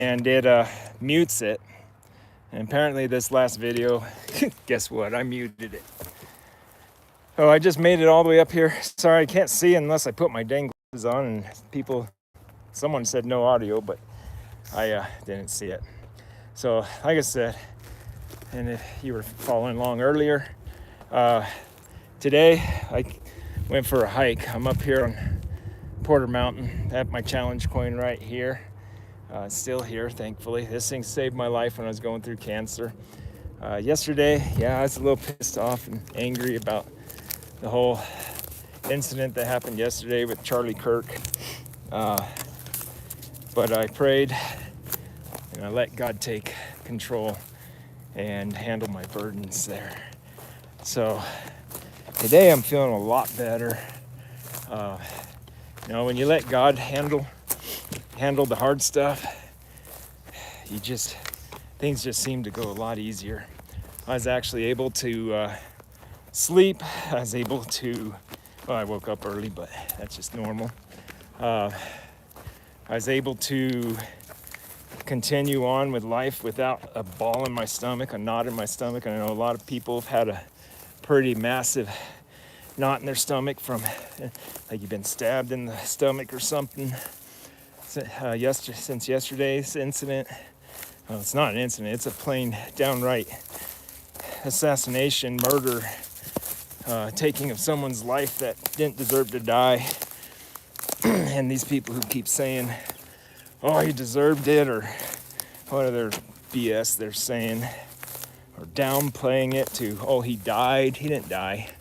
and it mutes it. And apparently this last video, guess what? I muted it. Oh, I just made it all the way up here. Sorry, I can't see unless I put my dang glasses on, and someone said no audio, but I didn't see it. So, like I said, and if you were following along earlier, today I went for a hike. I'm up here on Porter Mountain. I have my challenge coin right here. Still here, thankfully. This thing saved my life when I was going through cancer. Yesterday, I was a little pissed off and angry about the whole incident that happened yesterday with Charlie Kirk. But I prayed and I let God take control and handle my burdens there. So today I'm feeling a lot better. When you let God handle the hard stuff, things just seem to go a lot easier. I was actually able to sleep. I woke up early, but that's just normal. I was able to continue on with life without a ball in my stomach, a knot in my stomach. And I know a lot of people have had a pretty massive knot in their stomach from like you've been stabbed in the stomach or something. Since yesterday's incident. Well, it's not an incident, it's a plain downright assassination, murder, taking of someone's life that didn't deserve to die. And these people who keep saying, oh, he deserved it, or what other BS they're saying, or downplaying it to, oh, he died. He didn't die.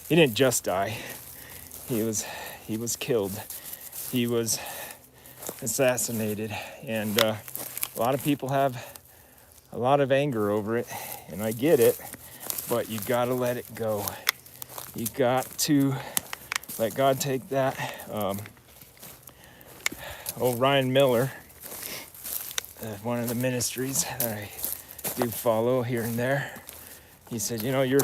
He didn't just die. He was killed. He was assassinated. And a lot of people have a lot of anger over it, and I get it, but you gotta let it go. You got to let God take that. Ryan Miller, one of the ministries that I do follow here and there, he said, a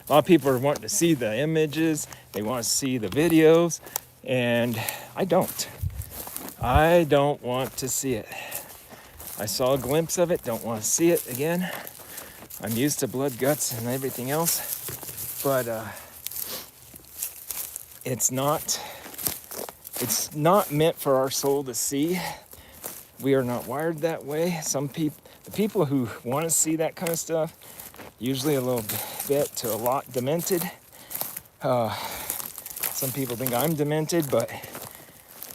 lot of people are wanting to see the images, they want to see the videos, and I don't want to see it. I saw a glimpse of it, don't want to see it again. I'm used to blood, guts, and everything else, but it's not meant for our soul to see. We are not wired that way. The people who want to see that kind of stuff, usually a little bit to a lot demented. Some people think I'm demented, but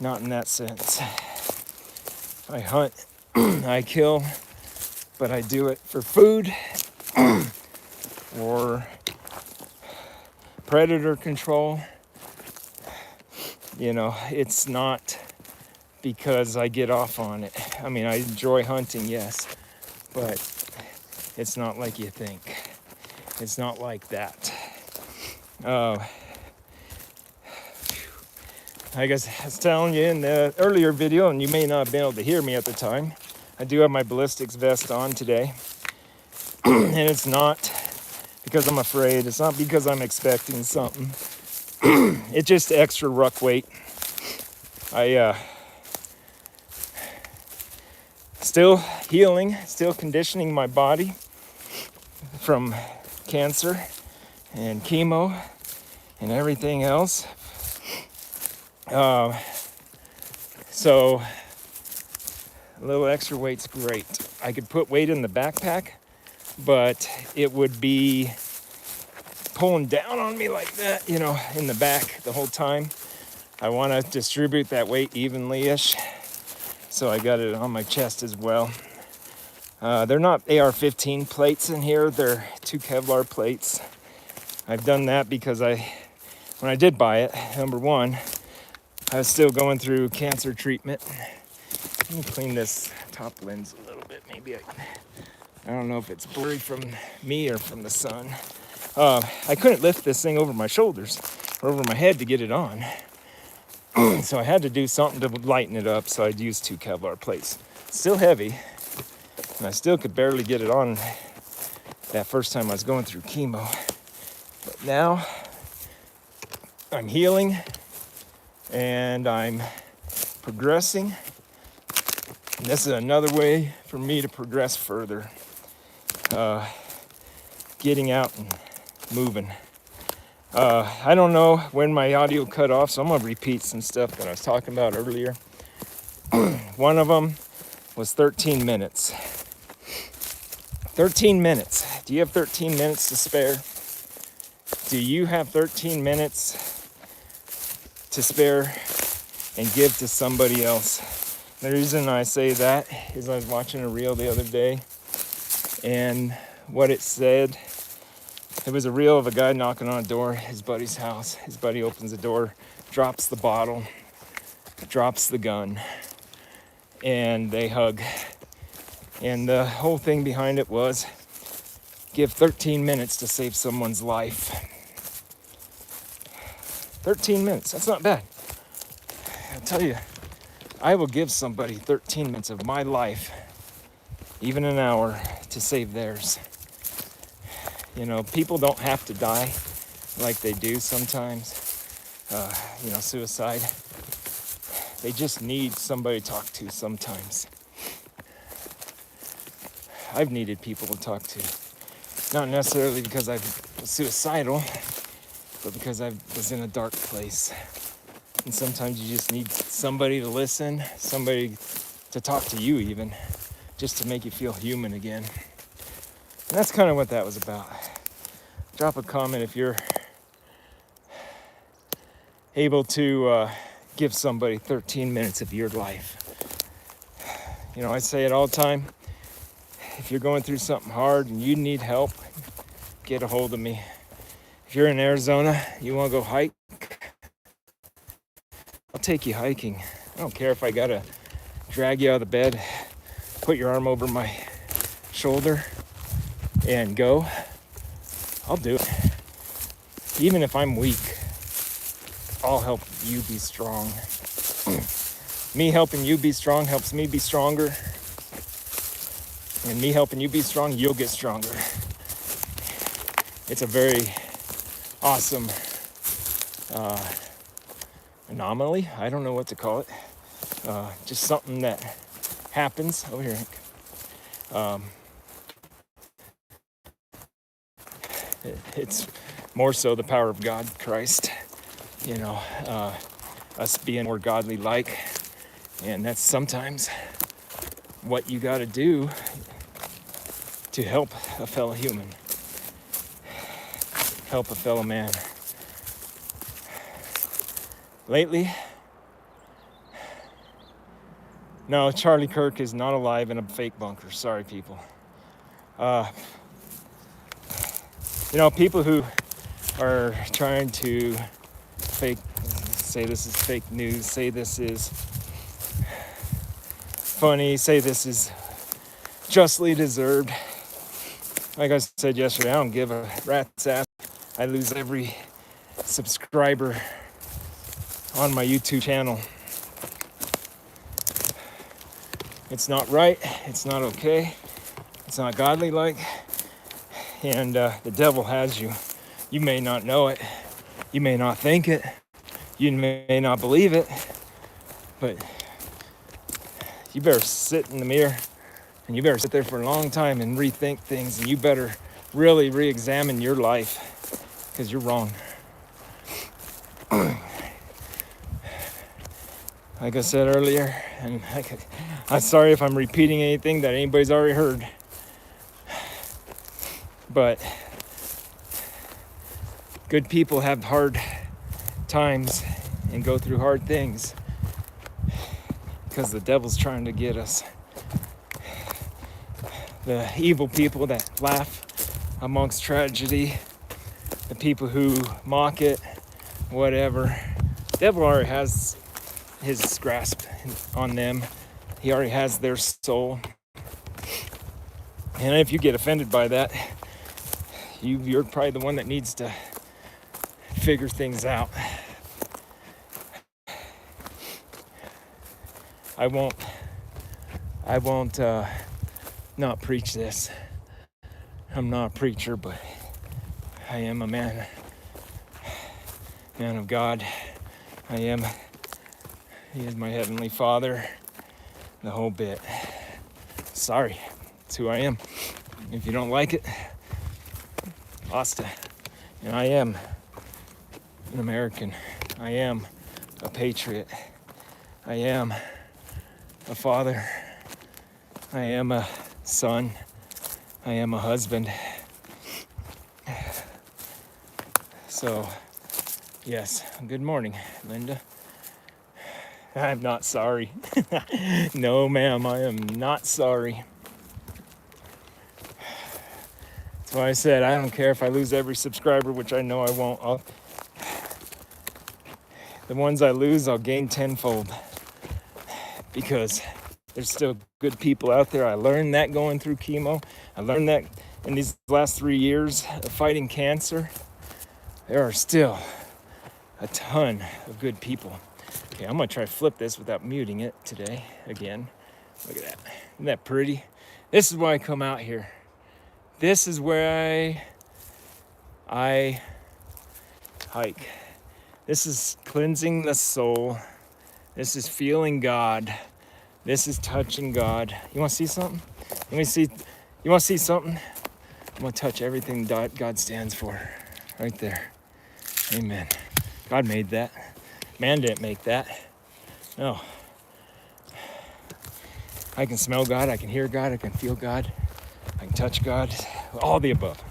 not in that sense. I hunt, I kill, but I do it for food or predator control. It's not because I get off on it. I mean, I enjoy hunting, yes, but it's not like you think. It's not like that. I guess I was telling you in the earlier video, and you may not have been able to hear me at the time, I do have my ballistics vest on today. And it's not because I'm afraid. It's not because I'm expecting something. It's just extra ruck weight. I still healing, still conditioning my body from cancer and chemo and everything else. So a little extra weight's great. I could put weight in the backpack, but it would be pulling down on me like that, in the back the whole time. I want to distribute that weight evenly-ish, so I got it on my chest as well. They're not AR-15 plates in here, they're 2 Kevlar plates. I've done that because when I did buy it, number one, I was still going through cancer treatment. Let me clean this top lens a little bit. Maybe I don't know if it's blurry from me or from the sun. I couldn't lift this thing over my shoulders or over my head to get it on. So I had to do something to lighten it up, so I'd use 2 Kevlar plates. Still heavy, and I still could barely get it on that first time I was going through chemo. But now I'm healing and I'm progressing. And this is another way for me to progress further. Getting out and moving. I don't know when my audio cut off, so I'm gonna repeat some stuff that I was talking about earlier. One of them was 13 minutes. 13 minutes. Do you have 13 minutes to spare? Do you have 13 minutes to spare and give to somebody else? The reason I say that is I was watching a reel the other day, and what it said, it was a reel of a guy knocking on a door at his buddy's house. His buddy opens the door, drops the bottle, drops the gun, and they hug. And the whole thing behind it was, give 13 minutes to save someone's life. 13 minutes, that's not bad. I'll tell you, I will give somebody 13 minutes of my life, even an hour, to save theirs. You know, people don't have to die like they do sometimes. Suicide. They just need somebody to talk to sometimes. I've needed people to talk to. Not necessarily because I was suicidal, but because I was in a dark place. And sometimes you just need somebody to listen, somebody to talk to you even, just to make you feel human again. And that's kind of what that was about. Drop a comment if you're able to give somebody 13 minutes of your life. You know, I say it all the time. If you're going through something hard and you need help, get a hold of me. If you're in Arizona, you want to go hike, I'll take you hiking. I don't care if I gotta drag you out of the bed, put your arm over my shoulder and go. I'll do it. Even if I'm weak, I'll help you be strong. Me helping you be strong helps me be stronger. And me helping you be strong, you'll get stronger. It's a very awesome anomaly. I don't know what to call it. Just something that happens. Oh, here, Hank. It's more so the power of God, Christ. You know, us being more godly like. And that's sometimes what you got to do to help a fellow human, help a fellow man. Lately, no, Charlie Kirk is not alive in a fake bunker. Sorry, people. People who are trying to say this is fake news, say this is funny, say this is justly deserved. Like I said yesterday, I don't give a rat's ass. I lose every subscriber on my YouTube channel. It's not right. It's not okay. It's not godly like. And the devil has you. You may not know it. You may not think it. You may not believe it. But you better sit in the mirror and you better sit there for a long time and rethink things, and you better really re-examine your life, because you're wrong. Like I said earlier, and I'm sorry if I'm repeating anything that anybody's already heard, but good people have hard times and go through hard things because the devil's trying to get us. The evil people that laugh amongst tragedy, the people who mock it, whatever. The devil already has his grasp on them. He already has their soul. And if you get offended by that, you're probably the one that needs to figure things out. I won't not preach this. I'm not a preacher, but I am a man of God. He is my Heavenly Father. the whole bit. Sorry, it's who I am. If you don't like it, Asta. And I am an American. I am a patriot. I am a father. I am a son. I am a husband. So, yes, good morning, Linda. I'm not sorry. No, ma'am, I am not sorry. That's why I said I don't care if I lose every subscriber, which I know I won't. The ones I lose, I'll gain tenfold, because there's still good people out there. I learned that going through chemo. I learned that in these last 3 years of fighting cancer. There are still a ton of good people. Okay, I'm gonna try to flip this without muting it today again. Look at that. Isn't that pretty? This is why I come out here. This is where I hike. This is cleansing the soul. This is feeling God. This is touching God. You want to see something? You want to see something? I'm gonna touch everything God stands for, right there. Amen. God made that. Man didn't make that. No. I can smell God, I can hear God, I can feel God, I can touch God, all the above.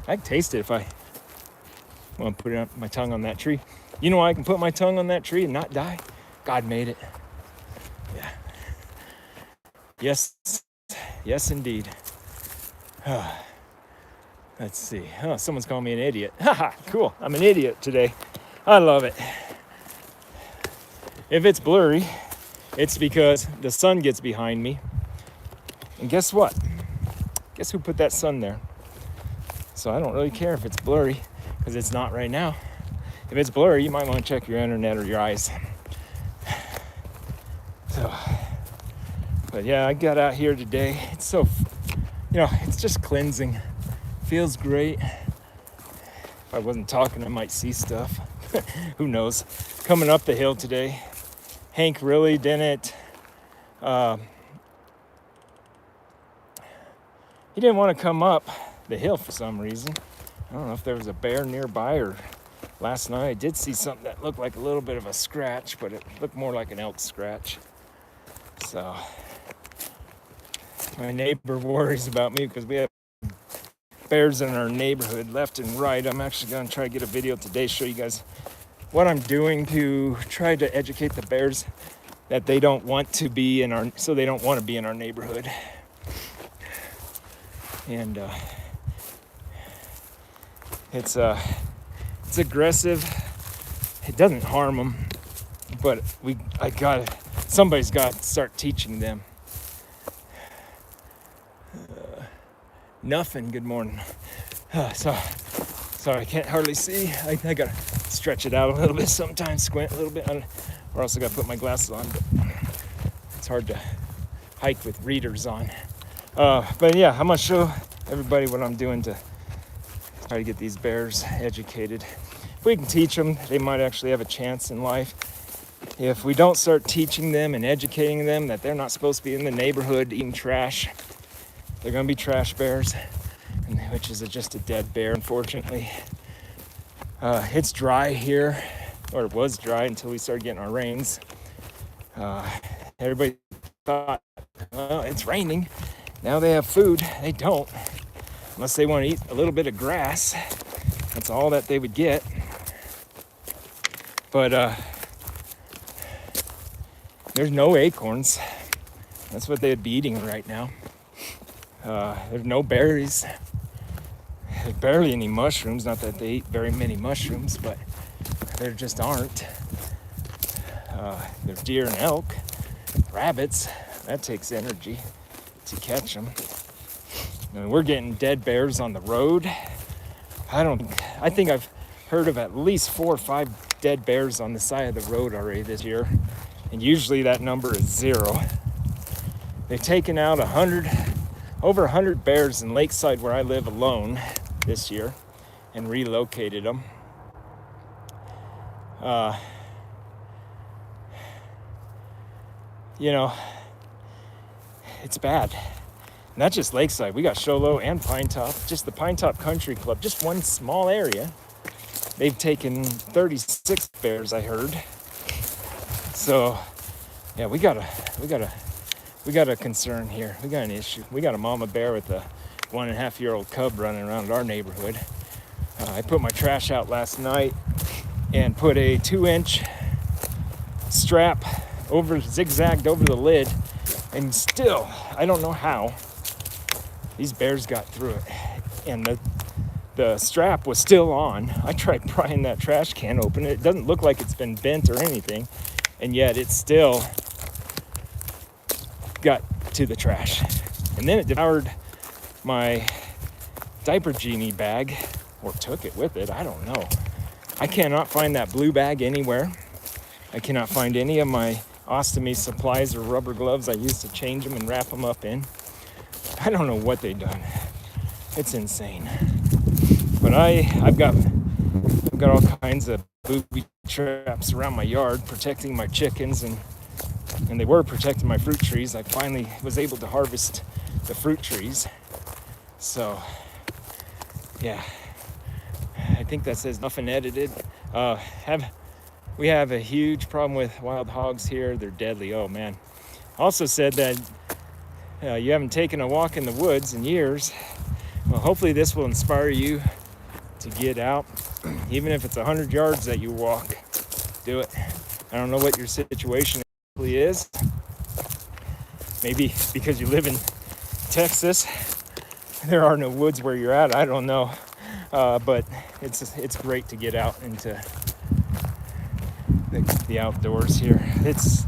I can taste it if I want to put my tongue on that tree. You know why I can put my tongue on that tree and not die? God made it. Yeah. Yes indeed. Let's see. Oh, someone's calling me an idiot. Haha, cool. I'm an idiot today. I love it. If it's blurry, it's because the sun gets behind me. And guess what? Guess who put that sun there? So I don't really care if it's blurry, because it's not right now. If it's blurry, you might want to check your internet or your eyes. So, but yeah, I got out here today. It's so, it's just cleansing. Feels great. If I wasn't talking, I might see stuff. Who knows? Coming up the hill today, Hank really didn't, he didn't want to come up the hill for some reason. I don't know if there was a bear nearby, or last night I did see something that looked like a little bit of a scratch, but it looked more like an elk scratch. So my neighbor worries about me because we have bears in our neighborhood left and right. I'm actually going to try to get a video today, show you guys what I'm doing to try to educate the bears that they don't want to be in our, so they don't want to be in our neighborhood. And it's aggressive. It doesn't harm them, but somebody's got to start teaching them. Nothing. Good morning. Sorry, I can't hardly see. I gotta stretch it out a little bit sometimes, squint a little bit, or else I gotta put my glasses on. But it's hard to hike with readers on. But yeah, I'm gonna show everybody what I'm doing to try to get these bears educated. If we can teach them, they might actually have a chance in life. If we don't start teaching them and educating them that they're not supposed to be in the neighborhood eating trash, they're gonna be trash bears, which is just a dead bear, unfortunately. It's dry here, or it was dry until we started getting our rains. Everybody thought, well, it's raining. Now they have food. They don't, unless they want to eat a little bit of grass. That's all that they would get. But there's no acorns. That's what they'd be eating right now. There's no berries. There's barely any mushrooms. Not that they eat very many mushrooms, but there just aren't. There's deer and elk, rabbits. That takes energy to catch them. And we're getting dead bears on the road. I think I've heard of at least 4 or 5 dead bears on the side of the road already this year. And usually that number is 0. They've taken out over 100 bears in Lakeside, where I live, alone this year, and relocated them. it's bad. And that's just Lakeside. We got Sholo and Pine Top, just the Pine Top Country Club, just one small area. They've taken 36 bears, I heard. So, yeah, we got a concern here. We got an issue. We got a mama bear with a 1.5-year-old cub running around our neighborhood. I put my trash out last night and put a 2-inch strap zigzagged over the lid, and still, I don't know how, these bears got through it. And the strap was still on. I tried prying that trash can open. It doesn't look like it's been bent or anything, and yet it still got to the trash. And then it devoured my diaper genie bag, or took it with it, I don't know. I cannot find that blue bag anywhere. I cannot find any of my ostomy supplies or rubber gloves I used to change them and wrap them up in. I don't know what they've done. It's insane. But I've got all kinds of booby traps around my yard protecting my chickens, and they were protecting my fruit trees. I finally was able to harvest the fruit trees. So, yeah. I think that says nothing edited. We have a huge problem with wild hogs here. They're deadly. Oh, man. Also said that you haven't taken a walk in the woods in years. Well, hopefully this will inspire you to get out. Even if it's 100 yards that you walk, do it. I don't know what your situation is. Maybe because you live in Texas, there are no woods where you're at. I don't know. But it's great to get out into the outdoors here. It's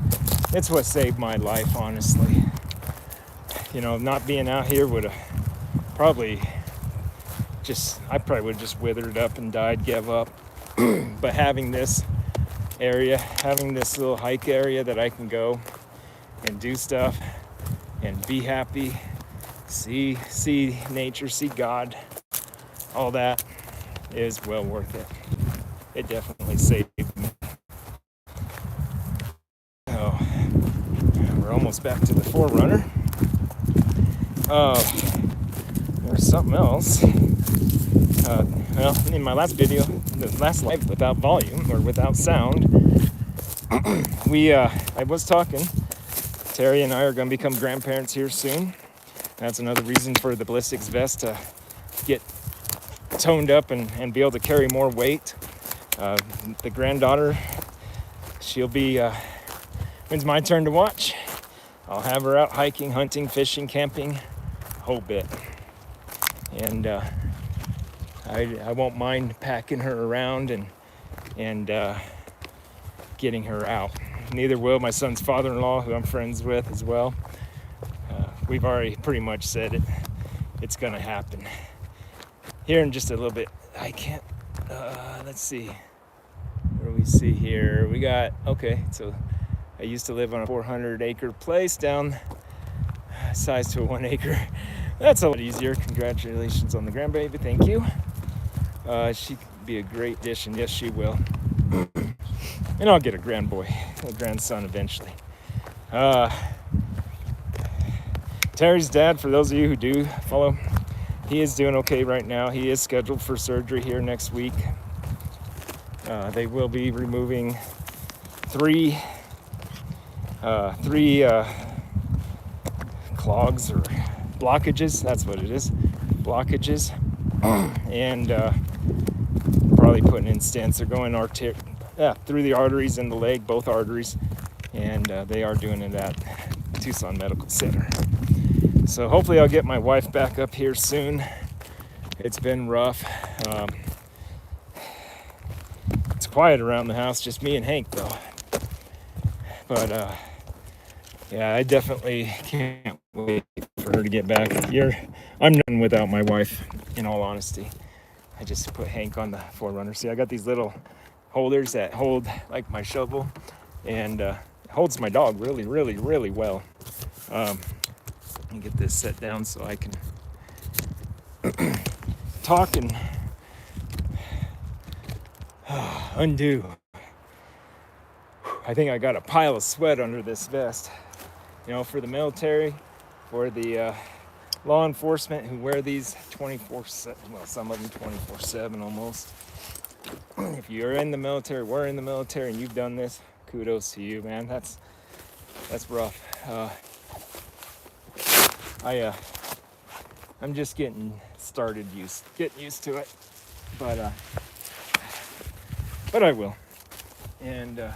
what saved my life, honestly. You know, not being out here would have I probably would have just withered up and died, give up. But having this area, having this little hike area that I can go and do stuff and be happy, see nature, see God, all that is well worth it. It definitely saved me. Oh, we're almost back to the 4Runner. There's something else. Well, in my last video, the last live without volume or without sound, I was talking. Terry and I are going to become grandparents here soon. That's another reason for the ballistics vest to get toned up and be able to carry more weight. The granddaughter, she'll be, when's my turn to watch? I'll have her out hiking, hunting, fishing, camping, a whole bit. And I won't mind packing her around and getting her out. Neither will my son's father-in-law, who I'm friends with as well. We've already pretty much said it's gonna happen. Here in just a little bit, I can't, let's see. What do we see here? We got, okay, so I used to live on a 400-acre place down size to a 1 acre. That's a lot easier. Congratulations on the grandbaby, thank you. She could be a great addition, yes she will. And I'll get a grandson eventually. Terry's dad, for those of you who do follow, he is doing okay right now. He is scheduled for surgery here next week. They will be removing three clogs or blockages. That's what it is, blockages. And probably putting in stents. They're going through the arteries in the leg, both arteries, and they are doing it at Tucson Medical Center. So hopefully I'll get my wife back up here soon. It's been rough. It's quiet around the house, just me and Hank though. But yeah, I definitely can't wait for her to get back. I'm nothing without my wife, in all honesty. I just put Hank on the 4Runner. See, I got these little holders that hold like my shovel, and it holds my dog really, really, really well. Let me get this set down so I can talk and undo. I think I got a pile of sweat under this vest. You know, for the military, for the law enforcement who wear these 24/7. Well, some of them 24/7 almost. If you're in the military, we're in the military, and you've done this, kudos to you, man. That's rough. I'm just getting used to it, but I will. And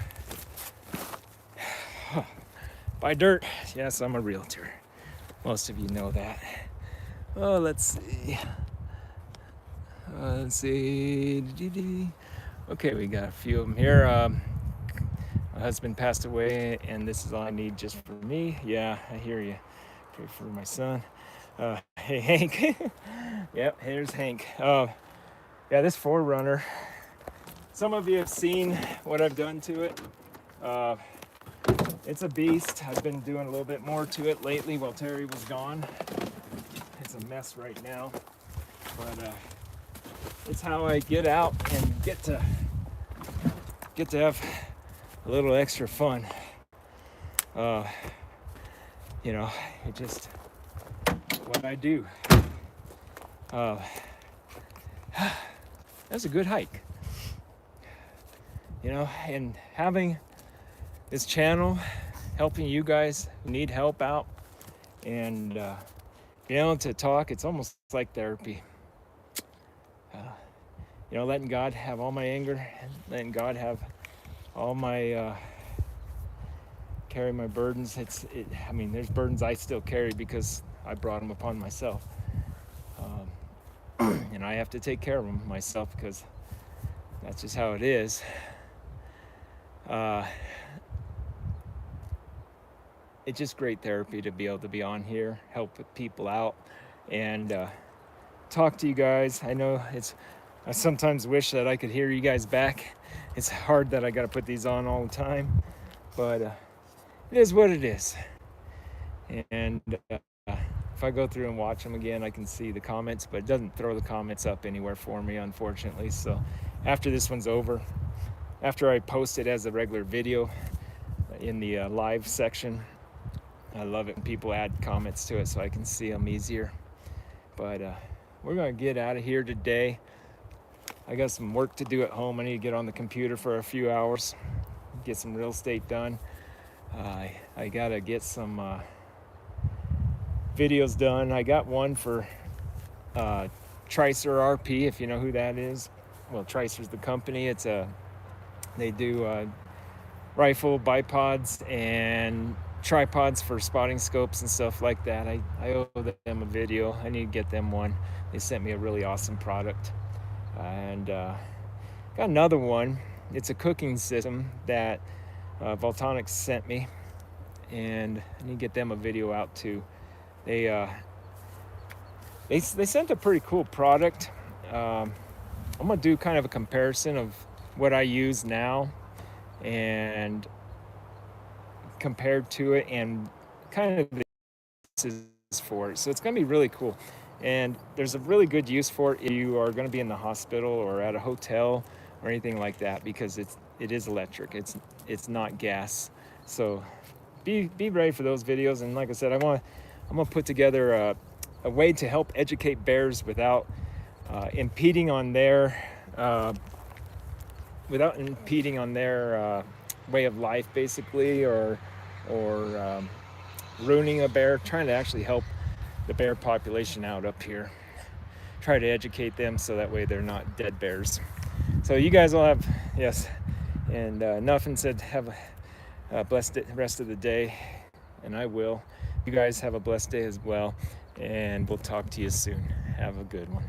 buy dirt. Yes, I'm a realtor. Most of you know that. Oh, let's see. Okay, we got a few of them here. My husband passed away, and this is all I need just for me. Yeah, I hear you. Pray for my son. Hey, Hank. Yep, here's Hank. Yeah, this 4Runner. Some of you have seen what I've done to it. It's a beast. I've been doing a little bit more to it lately while Terry was gone. It's a mess right now, but it's how I get out and get to have a little extra fun. You know, it just what I do. That's a good hike. You know, and having this channel, helping you guys who need help out, and being able to talk, it's almost like therapy. You know, letting God have all my anger, letting God have all my carry my burdens. I mean, there's burdens I still carry because I brought them upon myself, and I have to take care of them myself because that's just how it is. It's just great therapy to be able to be on here, help people out, and talk to you guys. I know I sometimes wish that I could hear you guys back. It's hard that I got to put these on all the time, but it is what it is. And if I go through and watch them again, I can see the comments, but it doesn't throw the comments up anywhere for me, unfortunately. So after this one's over, after I post it as a regular video in the live section, I love it when people add comments to it so I can see them easier. But we're going to get out of here today. I got some work to do at home. I need to get on the computer for a few hours, get some real estate done. I got to get some videos done. I got one for Tricer RP, if you know who that is. Well, Tricer's the company. They do rifle bipods and tripods for spotting scopes and stuff like that. I owe them a video. I need to get them one. They sent me a really awesome product. And got another one. It's a cooking system that Voltonics sent me, and I need to get them a video out too. They sent a pretty cool product. I'm gonna do kind of a comparison of what I use now and compared to it, and kind of the uses for it. So it's gonna be really cool. And there's a really good use for it if you are going to be in the hospital or at a hotel or anything like that, because it is electric. It's not gas. So be ready for those videos. And like I said, I'm gonna put together a way to help educate bears without impeding on their way of life, basically, or ruining a bear. Trying to actually help the bear population out up here. Try to educate them so that way they're not dead bears. So you guys will have, yes, and Nuffin said have a blessed rest of the day, and I will. You guys have a blessed day as well, and we'll talk to you soon. Have a good one.